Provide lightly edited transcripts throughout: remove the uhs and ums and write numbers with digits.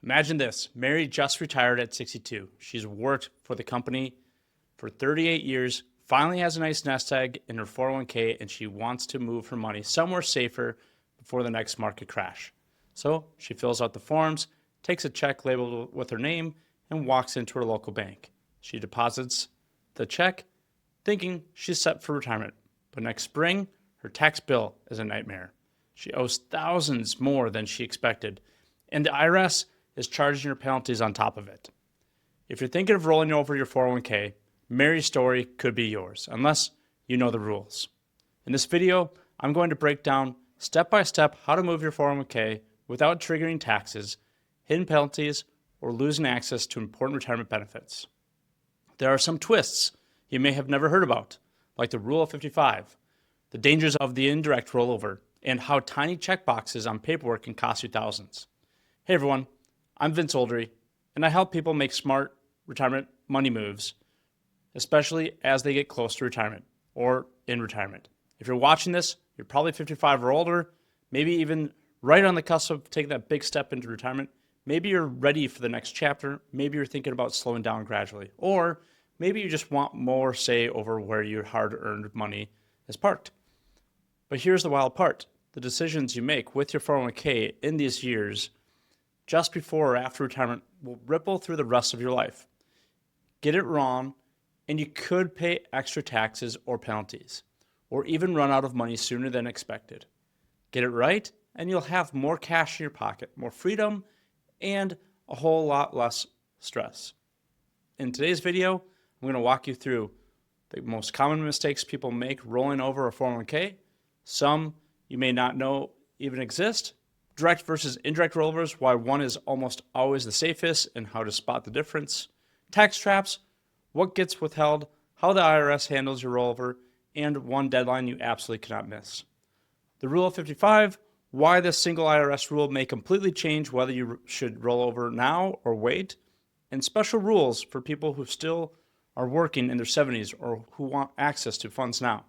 Imagine this. Mary just retired at 62. She's worked for the company for 38 years, finally has a nice nest egg in her 401k, and she wants to move her money somewhere safer before the next market crash. So she fills out the forms, takes a check labeled with her name, and walks into her local bank. She deposits the check, thinking she's set for retirement. But next spring, her tax bill is a nightmare. She owes thousands more than she expected, and the IRS is charging her penalties on top of it. If you're thinking of rolling over your 401k, Mary's story could be yours, unless you know the rules. In this video, I'm going to break down step by step how to move your 401k without triggering taxes, hidden penalties, or losing access to important retirement benefits. There are some twists you may have never heard about, like the Rule of 55, the dangers of the indirect rollover, and how tiny checkboxes on paperwork can cost you thousands. Hey everyone, I'm Vince Oldry, and I help people make smart retirement money moves, especially as they get close to retirement or in retirement. If you're watching this, you're probably 55 or older, maybe even right on the cusp of taking that big step into retirement. Maybe you're ready for the next chapter. Maybe you're thinking about slowing down gradually. Or maybe you just want more say over where your hard-earned money is parked. But here's the wild part. The decisions you make with your 401k in these years, just before or after retirement, will ripple through the rest of your life. Get it wrong, and you could pay extra taxes or penalties, or even run out of money sooner than expected. Get it right, and you'll have more cash in your pocket, more freedom, and a whole lot less stress. In today's video, I'm going to walk you through the most common mistakes people make rolling over a 401k, some you may not know even exist, direct versus indirect rollovers, why one is almost always the safest and how to spot the difference, tax traps, what gets withheld, how the IRS handles your rollover, and one deadline you absolutely cannot miss. The Rule of 55, why this single IRS rule may completely change whether you should roll over now or wait, and special rules for people who still are working in their 70s or who want access to funds now.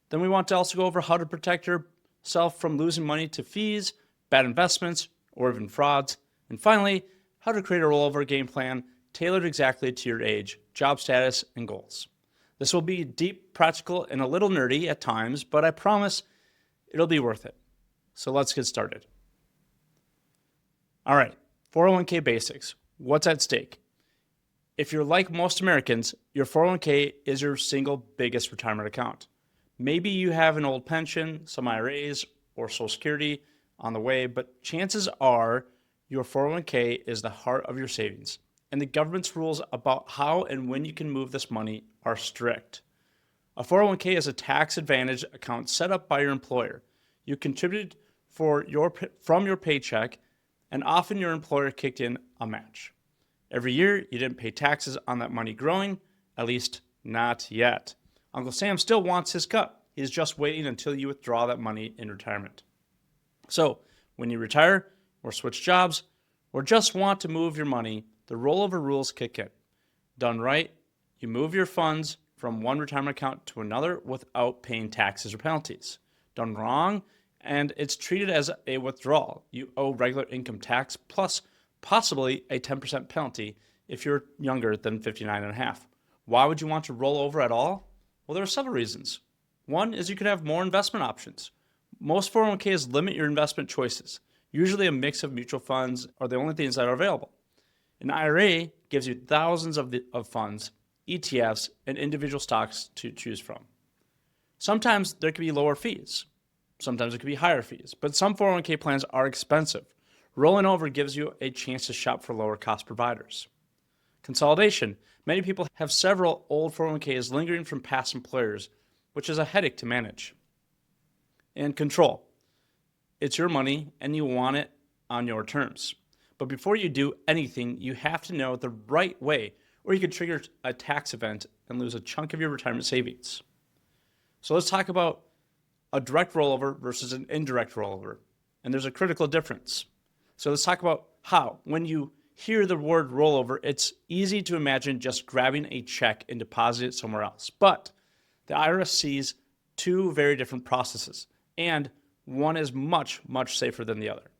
Then we want to also go over how to protect yourself from losing money to fees, bad investments, or even frauds. And finally, how to create a rollover game plan tailored exactly to your age, job status, and goals. This will be deep, practical, and a little nerdy at times, but I promise it'll be worth it. So let's get started. All right, 401k basics. What's at stake? If you're like most Americans, your 401k is your single biggest retirement account. Maybe you have an old pension, some IRAs, or Social Security on the way, but chances are your 401k is the heart of your savings. And the government's rules about how and when you can move this money are strict. A 401k is a tax advantage account set up by your employer. You contributed from your paycheck, and often your employer kicked in a match. Every year, you didn't pay taxes on that money growing, at least not yet. Uncle Sam still wants his cut. He's just waiting until you withdraw that money in retirement. So, when you retire, or switch jobs, or just want to move your money, the rollover rules kick in. Done right, you move your funds from one retirement account to another without paying taxes or penalties. Done wrong, and it's treated as a withdrawal. You owe regular income tax plus possibly a 10% penalty if you're younger than 59 and a half. Why would you want to roll over at all? Well, there are several reasons. One is you could have more investment options. Most 401ks limit your investment choices. Usually a mix of mutual funds are the only things that are available. An IRA gives you thousands of funds, ETFs, and individual stocks to choose from. Sometimes there could be lower fees. Sometimes it could be higher fees. But some 401k plans are expensive. Rolling over gives you a chance to shop for lower cost providers. Consolidation. Many people have several old 401ks lingering from past employers, which is a headache to manage. And control. It's your money and you want it on your terms. But before you do anything, you have to know the right way, or you could trigger a tax event and lose a chunk of your retirement savings. So let's talk about a direct rollover versus an indirect rollover. And there's a critical difference. So let's talk about how. When you hear the word rollover, it's easy to imagine just grabbing a check and depositing it somewhere else. But the IRS sees two very different processes, and one is much, much safer than the other.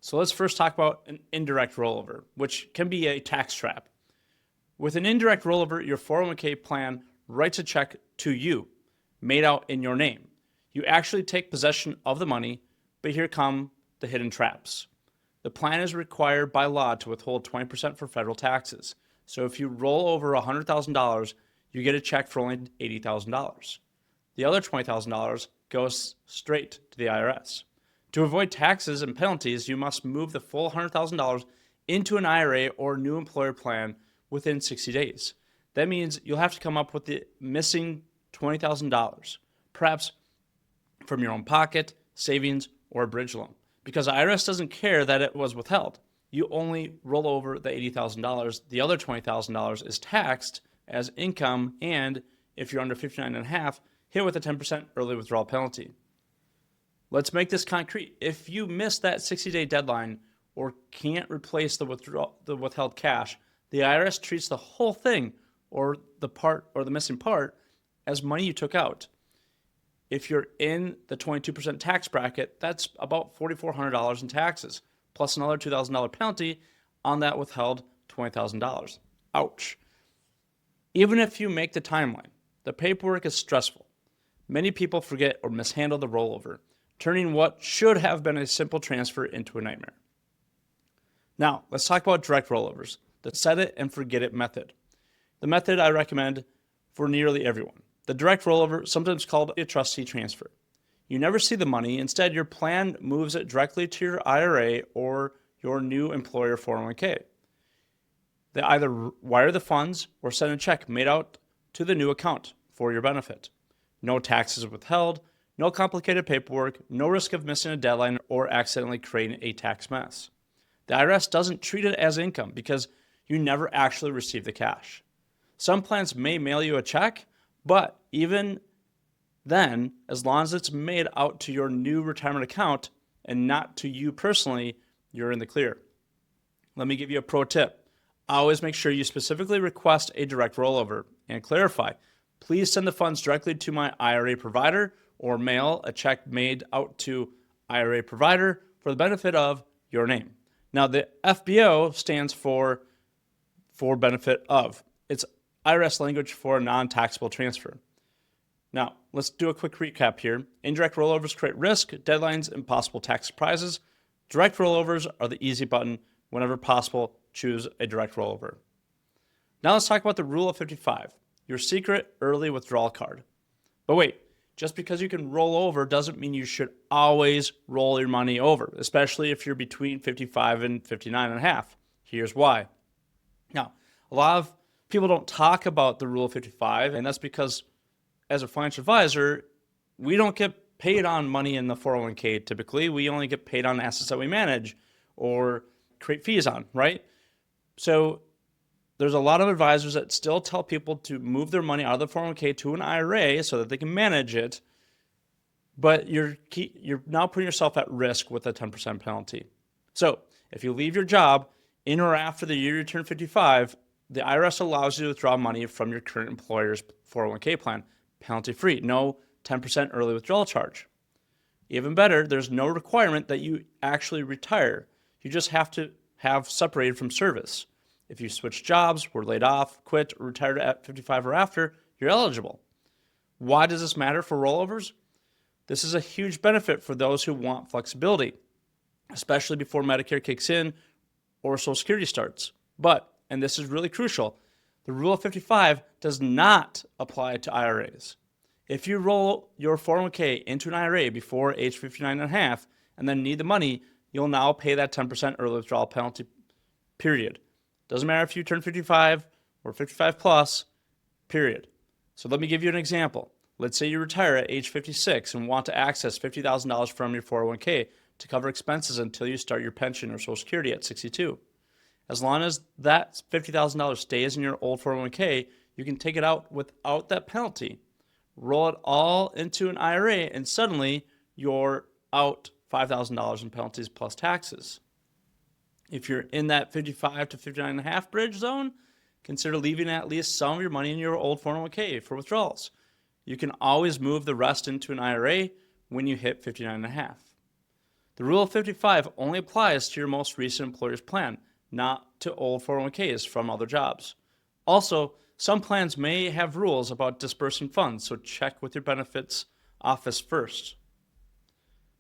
So let's first talk about an indirect rollover, which can be a tax trap. With an indirect rollover, your 401k plan writes a check to you, made out in your name. You actually take possession of the money, but here come the hidden traps. The plan is required by law to withhold 20% for federal taxes. So if you roll over $100,000, you get a check for only $80,000. The other $20,000 goes straight to the IRS. To avoid taxes and penalties, you must move the full $100,000 into an IRA or new employer plan within 60 days. That means you'll have to come up with the missing $20,000, perhaps from your own pocket, savings, or a bridge loan, because the IRS doesn't care that it was withheld. You only roll over the $80,000. The other $20,000 is taxed as income, and if you're under 59 and a half, hit with a 10% early withdrawal penalty. Let's make this concrete. If you miss that 60-day deadline or can't replace the withheld cash, the IRS treats the whole thing or the missing part as money you took out. If you're in the 22% tax bracket, that's about $4,400 in taxes, plus another $2,000 penalty on that withheld $20,000. Ouch. Even if you make the timeline, the paperwork is stressful. Many people forget or mishandle the rollover, turning what should have been a simple transfer into a nightmare. Now, let's talk about direct rollovers, the set it and forget it method. The method I recommend for nearly everyone. The direct rollover, sometimes called a trustee transfer. You never see the money. Instead, your plan moves it directly to your IRA or your new employer 401k. They either wire the funds or send a check made out to the new account for your benefit. No taxes withheld, no complicated paperwork, no risk of missing a deadline or accidentally creating a tax mess. The IRS doesn't treat it as income because you never actually receive the cash. Some plans may mail you a check, but even then, as long as it's made out to your new retirement account and not to you personally, you're in the clear. Let me give you a pro tip. Always make sure you specifically request a direct rollover and clarify. Please send the funds directly to my IRA provider or mail a check made out to IRA provider for the benefit of your name. Now, the FBO stands for benefit of. It's IRS language for a non-taxable transfer. Now, let's do a quick recap here. Indirect rollovers create risk, deadlines, and possible tax surprises. Direct rollovers are the easy button. Whenever possible, choose a direct rollover. Now let's talk about the rule of 55, your secret early withdrawal card. But wait, just because you can roll over doesn't mean you should always roll your money over, especially if you're between 55 and 59 and a half. Here's why. Now, a lot of people don't talk about the rule of 55, and that's because as a financial advisor, we don't get paid on money in the 401k typically. We only get paid on assets that we manage or create fees on, right? So there's a lot of advisors that still tell people to move their money out of the 401k to an IRA so that they can manage it, but you're now putting yourself at risk with a 10% penalty. So if you leave your job in or after the year you turn 55, the IRS allows you to withdraw money from your current employer's 401k plan, penalty-free, no 10% early withdrawal charge. Even better, there's no requirement that you actually retire. You just have to have separated from service. If you switch jobs, were laid off, quit, or retired at 55 or after, you're eligible. Why does this matter for rollovers? This is a huge benefit for those who want flexibility, especially before Medicare kicks in or Social Security starts. But, and this is really crucial, the rule of 55 does not apply to IRAs. If you roll your 401k into an IRA before age 59 and a half and then need the money, you'll now pay that 10% early withdrawal penalty, period. Doesn't matter if you turn 55 or 55 plus, period. So let me give you an example. Let's say you retire at age 56 and want to access $50,000 from your 401k to cover expenses until you start your pension or Social Security at 62. As long as that $50,000 stays in your old 401k, you can take it out without that penalty. Roll it all into an IRA, and suddenly you're out $5,000 in penalties plus taxes. If you're in that 55 to 59 and a half bridge zone, consider leaving at least some of your money in your old 401k for withdrawals. You can always move the rest into an IRA when you hit 59 and a half. The Rule of 55 only applies to your most recent employer's plan, not to old 401ks from other jobs. Also, some plans may have rules about dispersing funds, so check with your benefits office first.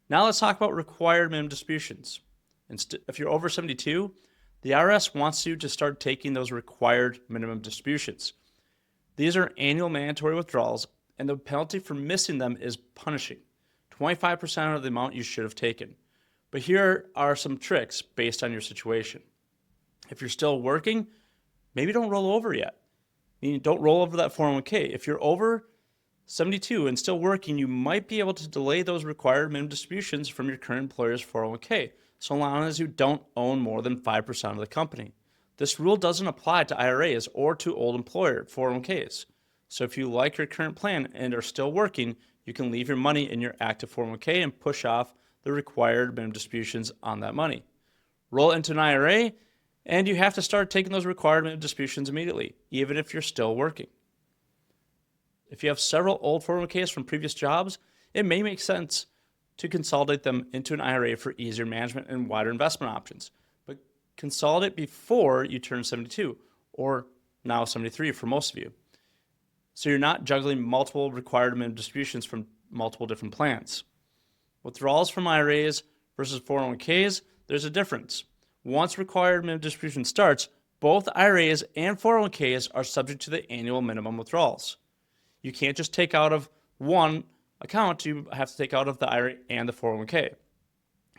Now let's talk about required minimum distributions. If you're over 72, the IRS wants you to start taking those required minimum distributions. These are annual mandatory withdrawals, and the penalty for missing them is punishing, 25% of the amount you should have taken. But here are some tricks based on your situation. If you're still working, maybe don't roll over yet. Meaning don't roll over that 401k. If you're over 72 and still working, you might be able to delay those required minimum distributions from your current employer's 401k, so long as you don't own more than 5% of the company. This rule doesn't apply to IRAs or to old employer 401ks. So if you like your current plan and are still working, you can leave your money in your active 401k and push off the required minimum distributions on that money. Roll into an IRA, and you have to start taking those required minimum distributions immediately, even if you're still working. If you have several old 401ks from previous jobs, it may make sense to consolidate them into an IRA for easier management and wider investment options. But consolidate before you turn 72, or now 73 for most of you. So you're not juggling multiple required minimum distributions from multiple different plans. Withdrawals from IRAs versus 401ks, there's a difference. Once required minimum distribution starts, both IRAs and 401ks are subject to the annual minimum withdrawals. You can't just take out of one account, you have to take out of the IRA and the 401k.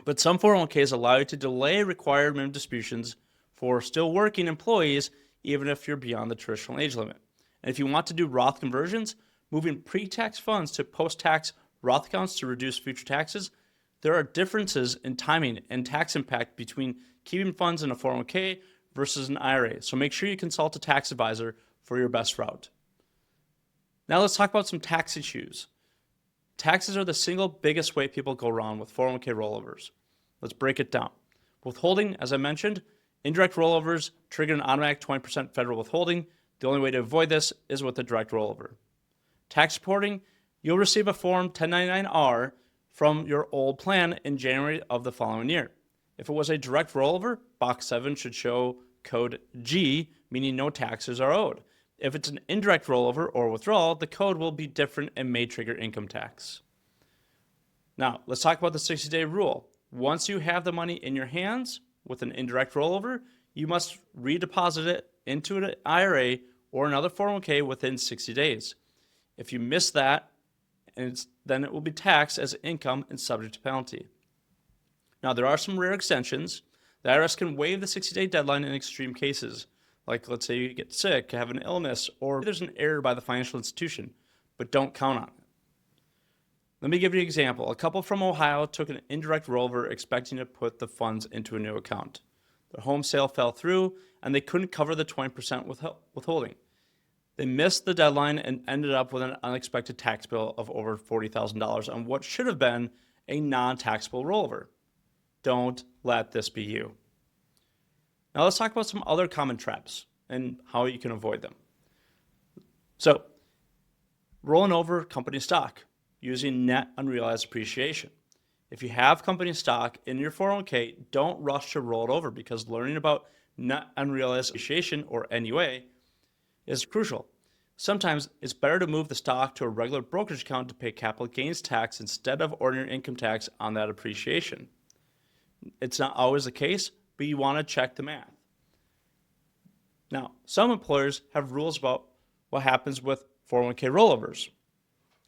But some 401ks allow you to delay required minimum distributions for still working employees, even if you're beyond the traditional age limit. And if you want to do Roth conversions, moving pre-tax funds to post-tax Roth accounts to reduce future taxes, there are differences in timing and tax impact between keeping funds in a 401k versus an IRA. So make sure you consult a tax advisor for your best route. Now let's talk about some tax issues. Taxes are the single biggest way people go wrong with 401k rollovers. Let's break it down. Withholding, as I mentioned, indirect rollovers trigger an automatic 20% federal withholding. The only way to avoid this is with a direct rollover. Tax reporting, you'll receive a Form 1099-R from your old plan in January of the following year. If it was a direct rollover, Box 7 should show code G, meaning no taxes are owed. If it's an indirect rollover or withdrawal, the code will be different and may trigger income tax. Now, let's talk about the 60-day rule. Once you have the money in your hands with an indirect rollover, you must redeposit it into an IRA or another 401k within 60 days. If you miss that, then it will be taxed as income and subject to penalty. Now, there are some rare extensions. The IRS can waive the 60-day deadline in extreme cases, like let's say you get sick, have an illness, or there's an error by the financial institution, but don't count on it. Let me give you an example. A couple from Ohio took an indirect rollover expecting to put the funds into a new account. Their home sale fell through, and they couldn't cover the 20% withholding. They missed the deadline and ended up with an unexpected tax bill of over $40,000 on what should have been a non-taxable rollover. Don't let this be you. Now let's talk about some other common traps and how you can avoid them. So, rolling over company stock using net unrealized appreciation. If you have company stock in your 401k, don't rush to roll it over because learning about net unrealized appreciation, or NUA, is crucial. Sometimes it's better to move the stock to a regular brokerage account to pay capital gains tax instead of ordinary income tax on that appreciation. It's not always the case, but you want to check the math. Now, some employers have rules about what happens with 401k rollovers.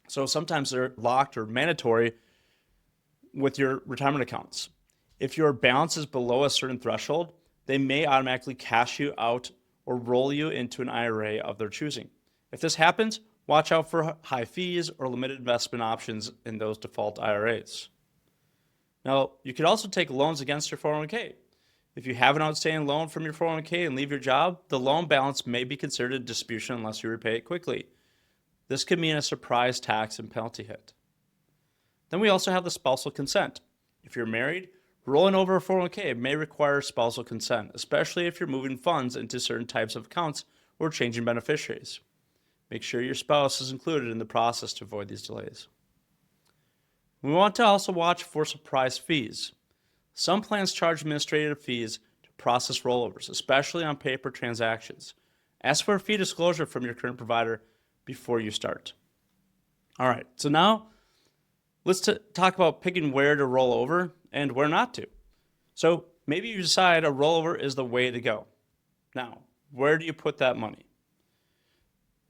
So sometimes they're locked or mandatory with your retirement accounts. If your balance is below a certain threshold, they may automatically cash you out or roll you into an IRA of their choosing. If this happens, watch out for high fees or limited investment options in those default IRAs. Now, you could also take loans against your 401k. If you have an outstanding loan from your 401k and leave your job, the loan balance may be considered a distribution unless you repay it quickly. This could mean a surprise tax and penalty hit. Then we also have the spousal consent. If you're married, rolling over a 401k may require spousal consent, especially if you're moving funds into certain types of accounts or changing beneficiaries. Make sure your spouse is included in the process to avoid these delays. We want to also watch for surprise fees. Some plans charge administrative fees to process rollovers, especially on paper transactions. Ask for a fee disclosure from your current provider before you start. All right, so now let's talk about picking where to roll over and where not to. So maybe you decide a rollover is the way to go. Now, where do you put that money?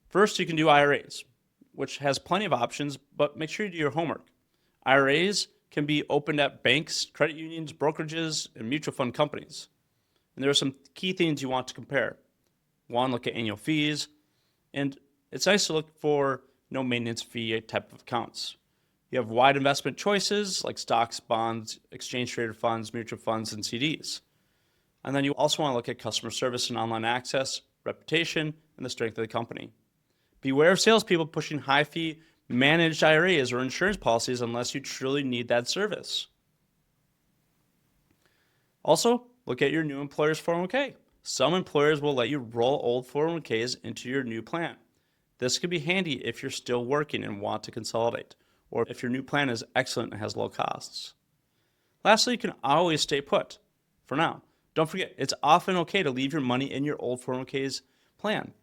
First, you can do IRAs, which has plenty of options, but make sure you do your homework. IRAs can be opened at banks, credit unions, brokerages, and mutual fund companies. And there are some key things you want to compare. One, look at annual fees, and it's nice to look for no maintenance fee type of accounts. You have wide investment choices like stocks, bonds, exchange traded funds, mutual funds, and CDs. And then you also want to look at customer service and online access, reputation, and the strength of the company. Beware of salespeople pushing high fee managed IRAs or insurance policies unless you truly need that service. Also, look at your new employer's 401k. Some employers will let you roll old 401ks into your new plan. This could be handy if you're still working and want to consolidate, or if your new plan is excellent and has low costs. Lastly, you can always stay put for now. Don't forget, it's often okay to leave your money in your old 401k's plan.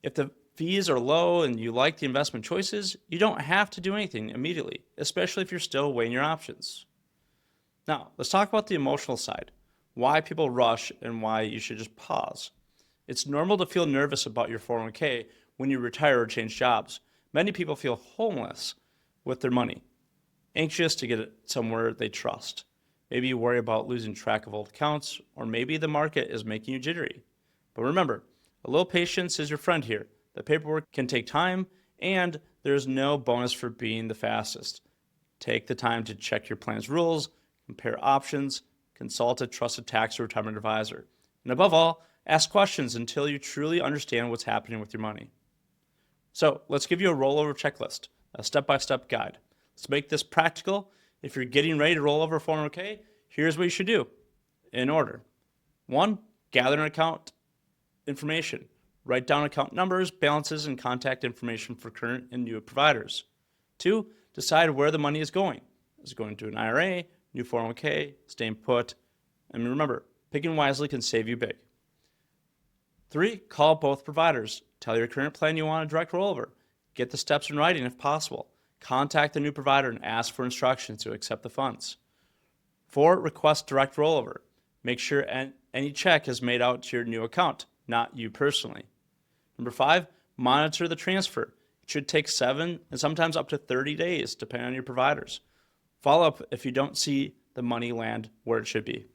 If the fees are low and you like the investment choices, you don't have to do anything immediately, especially if you're still weighing your options. Now, let's talk about the emotional side, why people rush and why you should just pause. It's normal to feel nervous about your 401k when you retire or change jobs. Many people feel homeless with their money, anxious to get it somewhere they trust. Maybe you worry about losing track of old accounts, or maybe the market is making you jittery. But remember, a little patience is your friend here. The paperwork can take time, and there's no bonus for being the fastest. Take the time to check your plan's rules, compare options, consult a trusted tax or retirement advisor. And above all, ask questions until you truly understand what's happening with your money. So let's give you a rollover checklist, a step-by-step guide. Let's make this practical. If you're getting ready to roll over 401k, here's what you should do in order. 1, gather an account information. Write down account numbers, balances, and contact information for current and new providers. 2, decide where the money is going. Is it going to an IRA, new 401k, staying put? And remember, picking wisely can save you big. 3, call both providers. Tell your current plan you want a direct rollover. Get the steps in writing if possible. Contact the new provider and ask for instructions to accept the funds. 4, request direct rollover. Make sure any check is made out to your new account, not you personally. Number 5, monitor the transfer. It should take 7 and sometimes up to 30 days, depending on your providers. Follow up if you don't see the money land where it should be.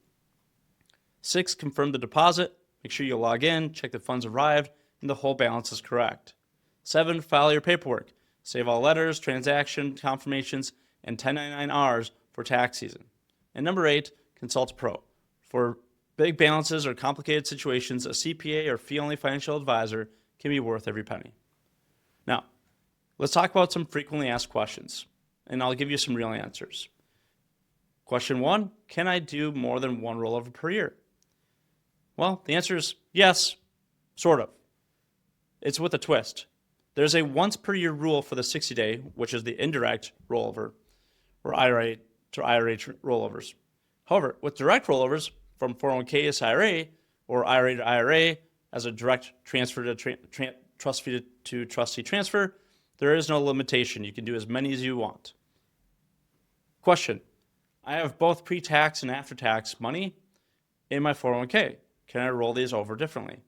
6, confirm the deposit. Make sure you log in, check the funds arrived, and the whole balance is correct. 7, file your paperwork. Save all letters, transaction confirmations, and 1099-Rs for tax season. And number 8, consult a pro. For big balances or complicated situations, a CPA or fee-only financial advisor can be worth every penny. Now, let's talk about some frequently asked questions, and I'll give you some real answers. Question 1, can I do more than one rollover per year? Well, the answer is yes, sort of. It's with a twist. There's a once per year rule for the 60-day, which is the indirect rollover, or IRA to IRA rollovers. However, with direct rollovers from 401k to IRA, or IRA to IRA as a direct transfer to trustee to trustee transfer, there is no limitation. You can do as many as you want. Question, I have both pre-tax and after-tax money in my 401k. Can I roll these over differently?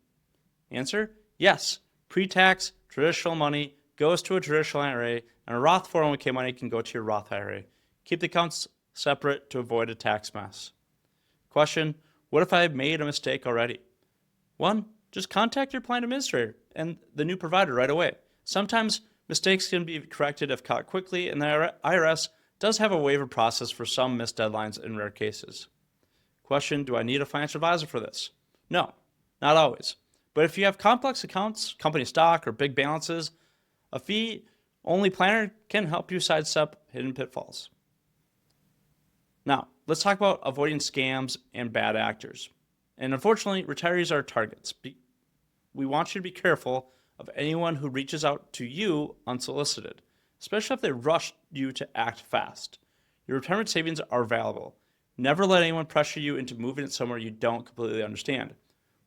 Answer, yes. Pre-tax traditional money goes to a traditional IRA, and a Roth 401k money can go to your Roth IRA. Keep the accounts separate to avoid a tax mess. Question, what if I've made a mistake already? 1, just contact your plan administrator and the new provider right away. Sometimes mistakes can be corrected if caught quickly, and the IRS does have a waiver process for some missed deadlines in rare cases. Question, do I need a financial advisor for this? No, not always. But if you have complex accounts, company stock, or big balances, a fee-only planner can help you sidestep hidden pitfalls. Now, let's talk about avoiding scams and bad actors. And unfortunately, retirees are targets. We want you to be careful of anyone who reaches out to you unsolicited, especially if they rush you to act fast. Your retirement savings are valuable. Never let anyone pressure you into moving it somewhere you don't completely understand.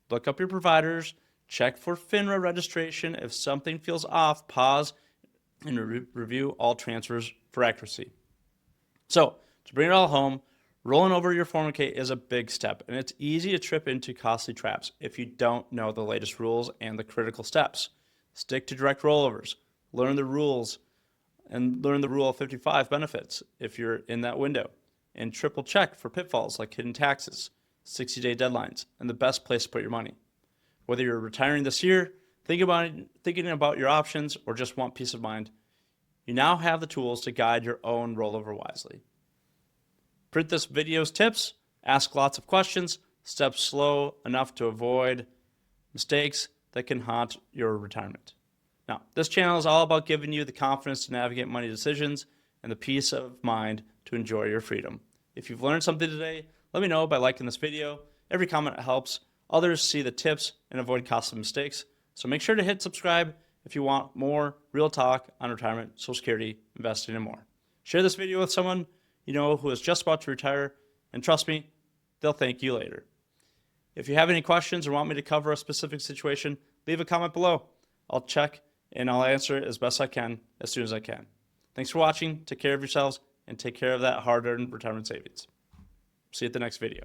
Look up your providers, check for FINRA registration. If something feels off, pause and review all transfers for accuracy. So, to bring it all home, rolling over your 401k is a big step, and it's easy to trip into costly traps if you don't know the latest rules and the critical steps. Stick to direct rollovers, learn the rules, and learn the Rule of 55 benefits if you're in that window, and triple check for pitfalls like hidden taxes, 60-day deadlines, and the best place to put your money. Whether you're retiring this year, thinking about your options, or just want peace of mind, you now have the tools to guide your own rollover wisely. Print this video's tips, ask lots of questions, step slow enough to avoid mistakes that can haunt your retirement. Now, this channel is all about giving you the confidence to navigate money decisions and the peace of mind to enjoy your freedom. If you've learned something today, let me know by liking this video. Every comment helps others see the tips and avoid costly mistakes. So make sure to hit subscribe if you want more real talk on retirement, Social Security, investing, and more. Share this video with someone you know who is just about to retire, and trust me, they'll thank you later. If you have any questions or want me to cover a specific situation, leave a comment below. I'll check and I'll answer it as best I can as soon as I can. Thanks for watching. Take care of yourselves and take care of that hard-earned retirement savings. See you at the next video.